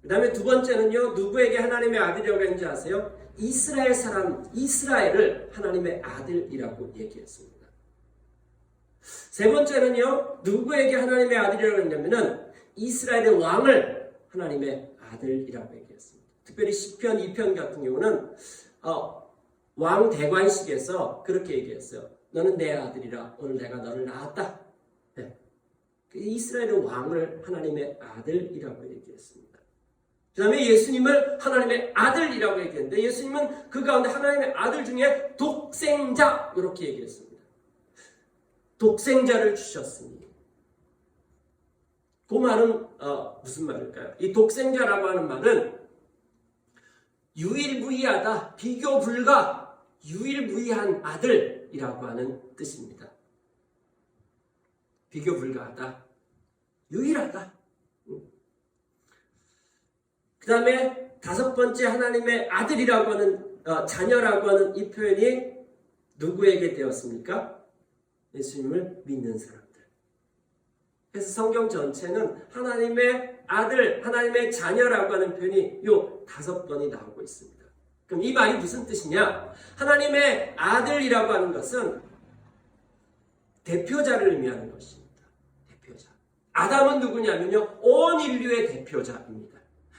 그 다음에 두 번째는요, 누구에게 하나님의 아들이라고 했는지 아세요? 이스라엘 사람, 이스라엘을 하나님의 아들이라고 얘기했습니다. 세 번째는요, 누구에게 하나님의 아들이라고 했냐면은 이스라엘의 왕을 하나님의 아들이라고 얘기했습니다. 특별히 시편 2편 같은 경우는 왕 대관식에서 그렇게 얘기했어요. 너는 내 아들이라, 오늘 내가 너를 낳았다. 네. 이스라엘의 왕을 하나님의 아들이라고 얘기했습니다. 그 다음에 예수님을 하나님의 아들이라고 얘기했는데, 예수님은 그 가운데 하나님의 아들 중에 독생자, 이렇게 얘기했습니다. 독생자를 주셨으니. 그 말은 무슨 말일까요? 이 독생자라고 하는 말은 유일무이하다, 비교 불가, 유일무이한 아들이라고 하는 뜻입니다. 비교 불가하다, 유일하다. 그 다음에 다섯 번째 하나님의 아들이라고 하는 자녀라고 하는 이 표현이 누구에게 되었습니까? 예수님을 믿는 사람들. 그래서 성경 전체는 하나님의 아들, 하나님의 자녀라고 하는 표현이 요 5번이 나오고 있습니다. 그럼 이 말이 무슨 뜻이냐? 하나님의 아들이라고 하는 것은 대표자를 의미하는 것입니다. 대표자. 아담은 누구냐면요, 온 인류의 대표자입니다.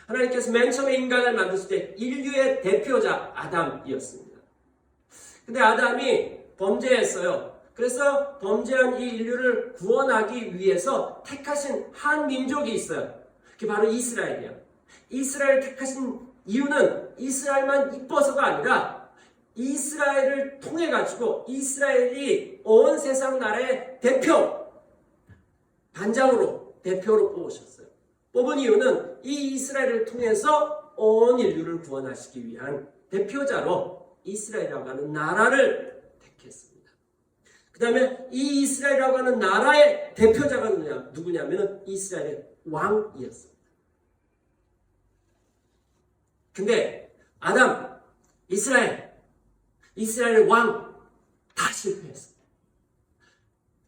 하나님께서 맨 처음에 인간을 만드실 때 인류의 대표자 아담이었습니다. 근데 아담이 범죄했어요. 그래서 범죄한 이 인류를 구원하기 위해서 택하신 한 민족이 있어요. 그게 바로 이스라엘이에요. 이스라엘을 택하신 이유는 이스라엘만 이뻐서가 아니라 이스라엘을 통해 가지고 이스라엘이 온 세상 나라의 반장으로 대표로 뽑으셨어요. 뽑은 이유는 이 이스라엘을 통해서 온 인류를 구원하시기 위한 대표자로 이스라엘이라고 하는 나라를 택했습니다. 그 다음에 이 이스라엘이라고 하는 나라의 대표자가 누구냐면 이스라엘의 왕이었습니다. 근데 아담, 이스라엘의 왕 다 실패했습니다.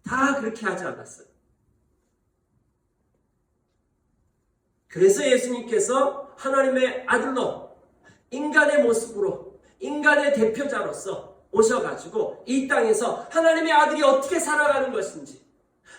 다 그렇게 하지 않았어요. 그래서 예수님께서 하나님의 아들로 인간의 모습으로 인간의 대표자로서 오셔가지고 이 땅에서 하나님의 아들이 어떻게 살아가는 것인지,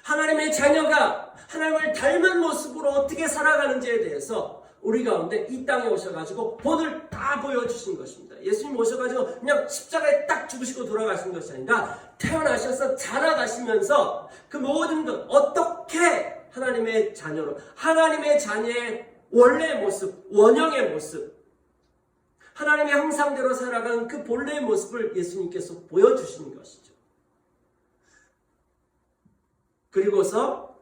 하나님의 자녀가 하나님을 닮은 모습으로 어떻게 살아가는지에 대해서 우리 가운데 이 땅에 오셔가지고 본을 다 보여주신 것입니다. 예수님 오셔가지고 그냥 십자가에 딱 죽으시고 돌아가신 것이 아니라 태어나셔서 자라가시면서 그 모든 것 어떻게 하나님의 자녀로, 하나님의 자녀의 원래의 모습, 원형의 모습, 하나님의 형상대로 살아가는 그 본래의 모습을 예수님께서 보여주시는 것이죠. 그리고서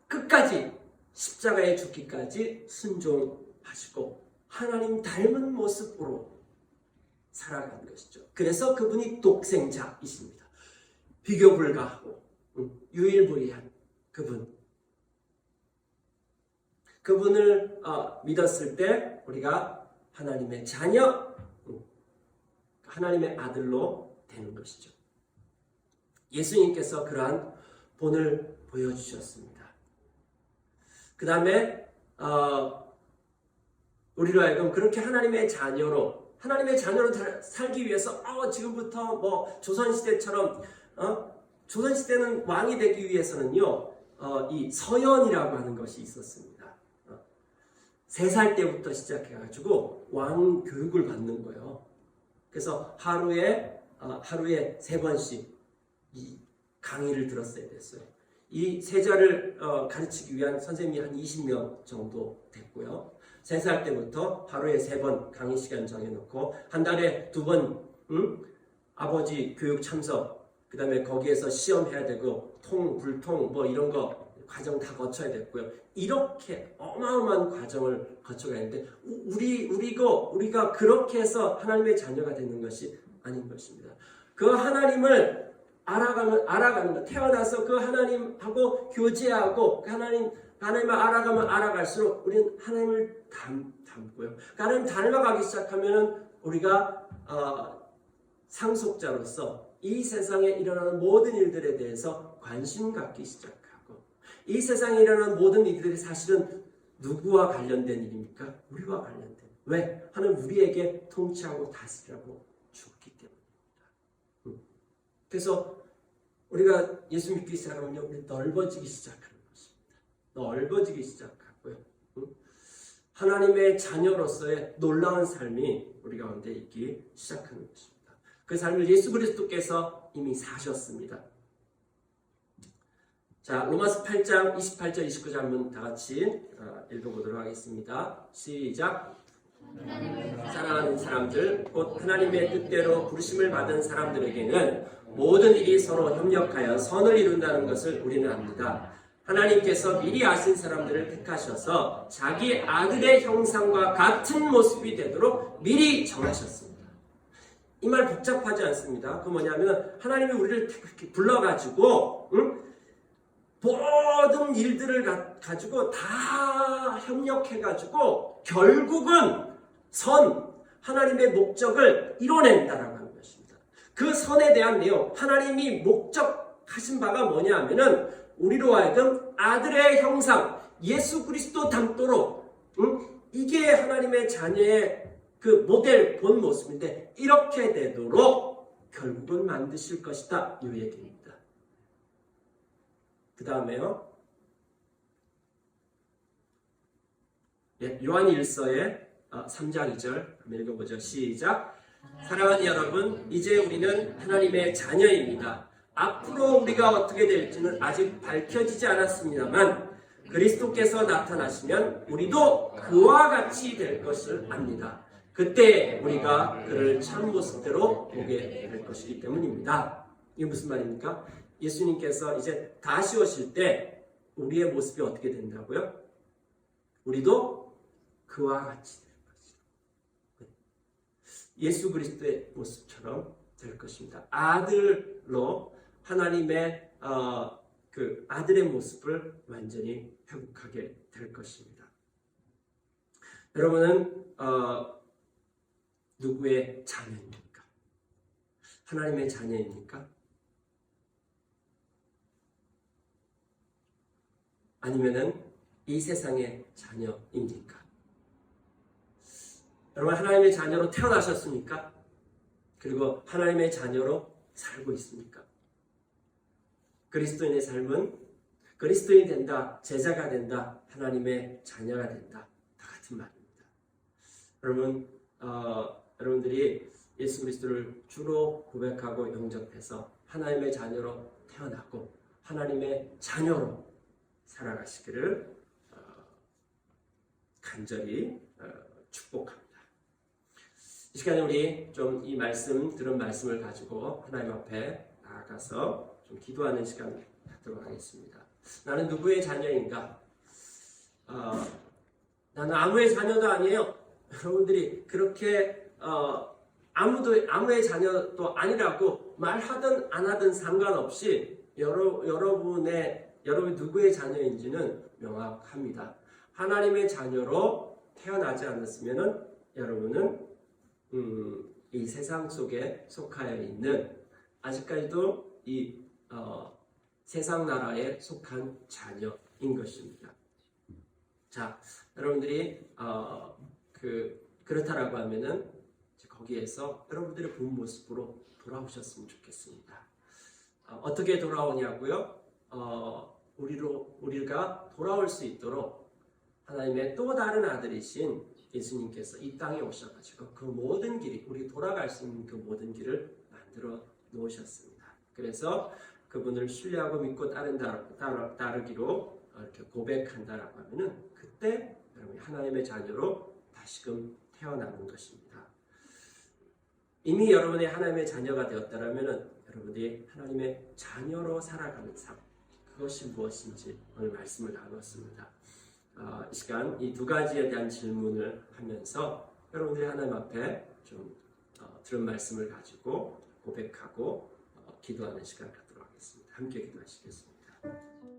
끝까지 십자가에 죽기까지 순종하시고 하나님 닮은 모습으로 살아가는 것이죠. 그래서 그분이 독생자이십니다. 비교 불가하고 유일무이한 그분을 믿었을 때 우리가 하나님의 자녀, 하나님의 아들로 되는 것이죠. 예수님께서 그러한 본을 보여주셨습니다. 그 다음에 우리로 하여금 그렇게 하나님의 자녀로 살기 위해서 지금부터 뭐 조선시대처럼 조선시대는 왕이 되기 위해서는요 이 서연이라고 하는 것이 있었습니다. 3살 때부터 시작해가지고 왕 교육을 받는 거예요. 그래서 하루에 3번씩 이 강의를 들었어야 됐어요. 이 세자를 가르치기 위한 선생님이 한 20명 정도 됐고요. 3살 때부터 하루에 3번 강의 시간 정해놓고 한 달에 2번 아버지 교육 참석, 그 다음에 거기에서 시험해야 되고 불통 뭐 이런 거 과정 다 거쳐야 됐고요. 이렇게 어마어마한 과정을 거쳐가야 하는데 우리가 그렇게 해서 하나님의 자녀가 되는 것이 아닌 것입니다. 그 하나님을 알아가는 것, 태어나서 그 하나님하고 교제하고 그 하나님을 알아가면 알아갈수록 우리는 하나님을 닮고요. 하나님 닮아가기 시작하면 우리가 상속자로서 이 세상에 일어나는 모든 일들에 대해서 관심 갖기 시작하고, 이 세상에 일어나는 모든 일들이 사실은 누구와 관련된 일입니까? 우리와 관련된. 왜? 하나님 우리에게 통치하고 다스리라고 주었기 때문입니다. 그래서 우리가 예수 믿기 시작하면요, 우리 넓어지기 시작하는 것입니다. 넓어지기 시작하고요. 하나님의 자녀로서의 놀라운 삶이 우리 가운데 있기 시작하는 것입니다. 그 삶을 예수 그리스도께서 이미 사셨습니다. 자, 로마서 8장 28절 29절 한번 다 같이 읽어보도록 하겠습니다. 시작. 사랑하는 사람들, 곧 하나님의 뜻대로 부르심을 받은 사람들에게는 모든 일이 서로 협력하여 선을 이룬다는 것을 우리는 압니다. 하나님께서 미리 아신 사람들을 택하셔서 자기 아들의 형상과 같은 모습이 되도록 미리 정하셨습니다. 이 말 복잡하지 않습니다. 그 뭐냐면 하나님이 우리를 불러가지고 모든 일들을 가지고 다 협력해가지고 결국은 하나님의 목적을 이뤄낸다라고 하는 것입니다. 그 선에 대한 내용, 하나님이 목적하신 바가 뭐냐 하면은 우리로 하여금 아들의 형상, 예수 그리스도 닮도록, 이게 하나님의 자녀의 그 모델 본 모습인데, 이렇게 되도록 결국은 만드실 것이다, 이 얘기입니다. 그 다음에요, 요한 1서의 3장 2절 한번 읽어보죠. 시작. 사랑하는 여러분, 이제 우리는 하나님의 자녀입니다. 앞으로 우리가 어떻게 될지는 아직 밝혀지지 않았습니다만 그리스도께서 나타나시면 우리도 그와 같이 될 것을 압니다. 그때 우리가 그를 참 모습대로 보게 될 것이기 때문입니다. 이게 무슨 말입니까? 예수님께서 이제 다시 오실 때 우리의 모습이 어떻게 된다고요? 우리도 그와 같이 될 것이다. 예수 그리스도의 모습처럼 될 것입니다. 아들로 하나님의 그 아들의 모습을 완전히 회복하게 될 것입니다. 여러분은 누구의 자녀입니까? 하나님의 자녀입니까? 아니면은 이 세상의 자녀입니까? 여러분 하나님의 자녀로 태어나셨습니까? 그리고 하나님의 자녀로 살고 있습니까? 그리스도인의 삶은 그리스도인이 된다, 제자가 된다, 하나님의 자녀가 된다. 다 같은 말입니다. 여러분, 여러분들이 예수 그리스도를 주로 고백하고 영접해서 하나님의 자녀로 태어나고 하나님의 자녀로 살아가시기를 간절히 축복합니다. 이 시간에 우리 좀 이 말씀, 들은 말씀을 가지고 하나님 앞에 나아가서 좀 기도하는 시간 갖도록 하겠습니다. 나는 누구의 자녀인가? 나는 아무의 자녀도 아니에요. 여러분들이 그렇게 아무의 자녀도 아니라고 말하든 안 하든 상관없이 여러분이 누구의 자녀인지는 명확합니다. 하나님의 자녀로 태어나지 않았으면은 여러분은 이 세상 속에 속하여 있는 아직까지도 이 세상 나라에 속한 자녀인 것입니다. 자, 여러분들이 그렇다라고 하면은 거기에서 여러분들의 본 모습으로 돌아오셨으면 좋겠습니다. 어떻게 돌아오냐고요? 우리가 돌아올 수 있도록 하나님의 또 다른 아들이신 예수님께서 이 땅에 오셔가지고 그 모든 길이 우리 돌아갈 수 있는 그 모든 길을 만들어 놓으셨습니다. 그래서 그분을 신뢰하고 믿고 따르기로 이렇게 고백한다라고 하면은 그때 여러분이 하나님의 자녀로 다시금 태어나는 것입니다. 이미 여러분이 하나님의 자녀가 되었다라면은 여러분이 하나님의 자녀로 살아가는 삶, 그것이 무엇인지 오늘 말씀을 나눴습니다. 이 시간 이 두 가지에 대한 질문을 하면서 여러분들이 하나님 앞에 좀 들은 말씀을 가지고 고백하고 기도하는 시간 갖도록 하겠습니다. 함께 기도하시겠습니다.